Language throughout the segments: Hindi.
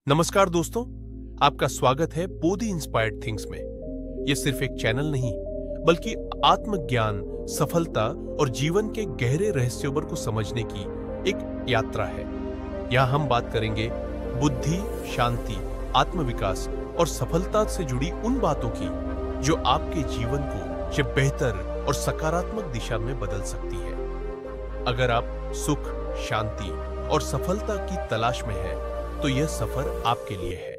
नमस्कार दोस्तों, आपका स्वागत है बोधी इंस्पायर्ड थिंग्स में। यह सिर्फ एक चैनल नहीं, बल्कि आत्मज्ञान, सफलता और जीवन के गहरे रहस्यों को समझने की एक यात्रा है। यहाँ हम बात करेंगे बुद्धि, शांति, आत्मविकास और सफलता से जुड़ी उन बातों की जो आपके जीवन को बेहतर और सकारात्मक दिशा में बदल सकती है। अगर आप सुख, शांति और सफलता की तलाश में हैं, तो यह सफर आपके लिए है।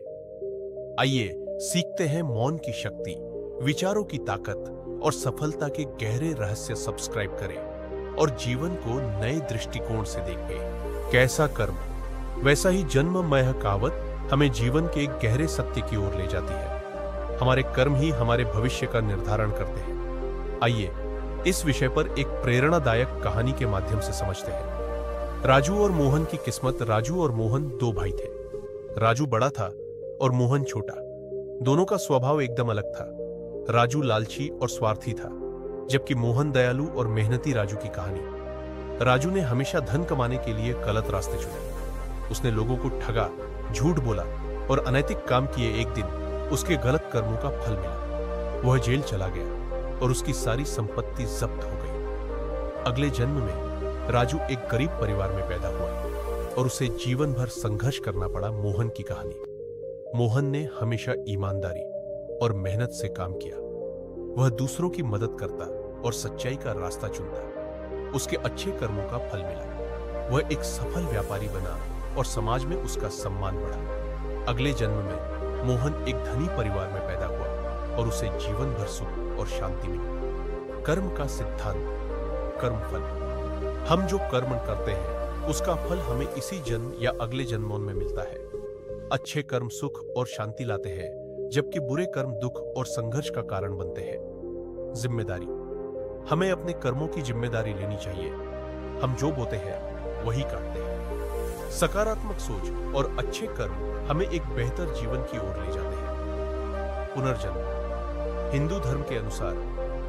आइए सीखते हैं मौन की शक्ति, विचारों की ताकत और सफलता के गहरे रहस्य। सब्सक्राइब करें और जीवन को नए दृष्टिकोण से देखें। कैसा कर्म वैसा ही जन्म, यह कहावत हमें जीवन के एक गहरे सत्य की ओर ले जाती है। हमारे कर्म ही हमारे भविष्य का निर्धारण करते हैं। आइए इस विषय पर एक प्रेरणादायक कहानी के माध्यम से समझते हैं। राजू और मोहन की किस्मत। राजू और मोहन दो भाई थे। राजू बड़ा था और मोहन छोटा। दोनों का स्वभाव एकदम अलग था। राजू लालची और स्वार्थी था, जबकि मोहन दयालु और मेहनती। राजू की कहानी। राजू ने हमेशा धन कमाने के लिए गलत रास्ते चुने। उसने लोगों को ठगा, झूठ बोला और अनैतिक काम किए। एक दिन उसके गलत कर्मों का फल मिला। वह जेल चला गया और उसकी सारी संपत्ति जब्त हो गई। अगले जन्म में राजू एक गरीब परिवार में पैदा हुआ और उसे जीवन भर संघर्ष करना पड़ा। मोहन की कहानी। मोहन ने हमेशा ईमानदारी और मेहनत से काम किया। वह दूसरों की मदद करता और सच्चाई का रास्ता चुनता। उसके अच्छे कर्मों का फल मिला। वह एक सफल व्यापारी बना और समाज में उसका सम्मान बढ़ा। अगले जन्म में मोहन एक धनी परिवार में पैदा हुआ और उसे जीवन भर सुख और शांति मिली। कर्म का सिद्धांत, कर्मफल। हम जो कर्म करते हैं उसका फल हमें इसी जन्म या अगले जन्मों में मिलता है। अच्छे कर्म सुख और शांति लाते हैं, जबकि बुरे कर्म दुख और संघर्ष का कारण बनते हैं। जिम्मेदारी। हमें अपने कर्मों की जिम्मेदारी लेनी चाहिए। हम जो बोते हैं वही काटते हैं। सकारात्मक सोच और अच्छे कर्म हमें एक बेहतर जीवन की ओर ले जाते हैं। पुनर्जन्म। हिंदू धर्म के अनुसार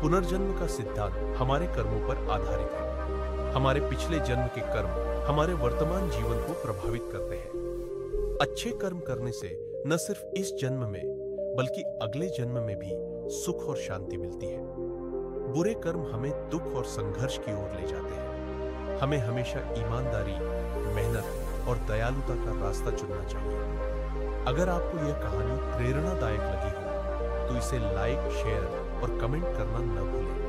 पुनर्जन्म का सिद्धांत हमारे कर्मों पर आधारित है। हमारे पिछले जन्म के कर्म हमारे वर्तमान जीवन को प्रभावित करते हैं। अच्छे कर्म करने से न सिर्फ इस जन्म में, बल्कि अगले जन्म में भी सुख और शांति मिलती है। बुरे कर्म हमें दुख और संघर्ष की ओर ले जाते हैं। हमें हमेशा ईमानदारी, मेहनत और दयालुता का रास्ता चुनना चाहिए। अगर आपको यह कहानी प्रेरणादायक लगी हो, तो इसे लाइक, शेयर और कमेंट करना न भूलें।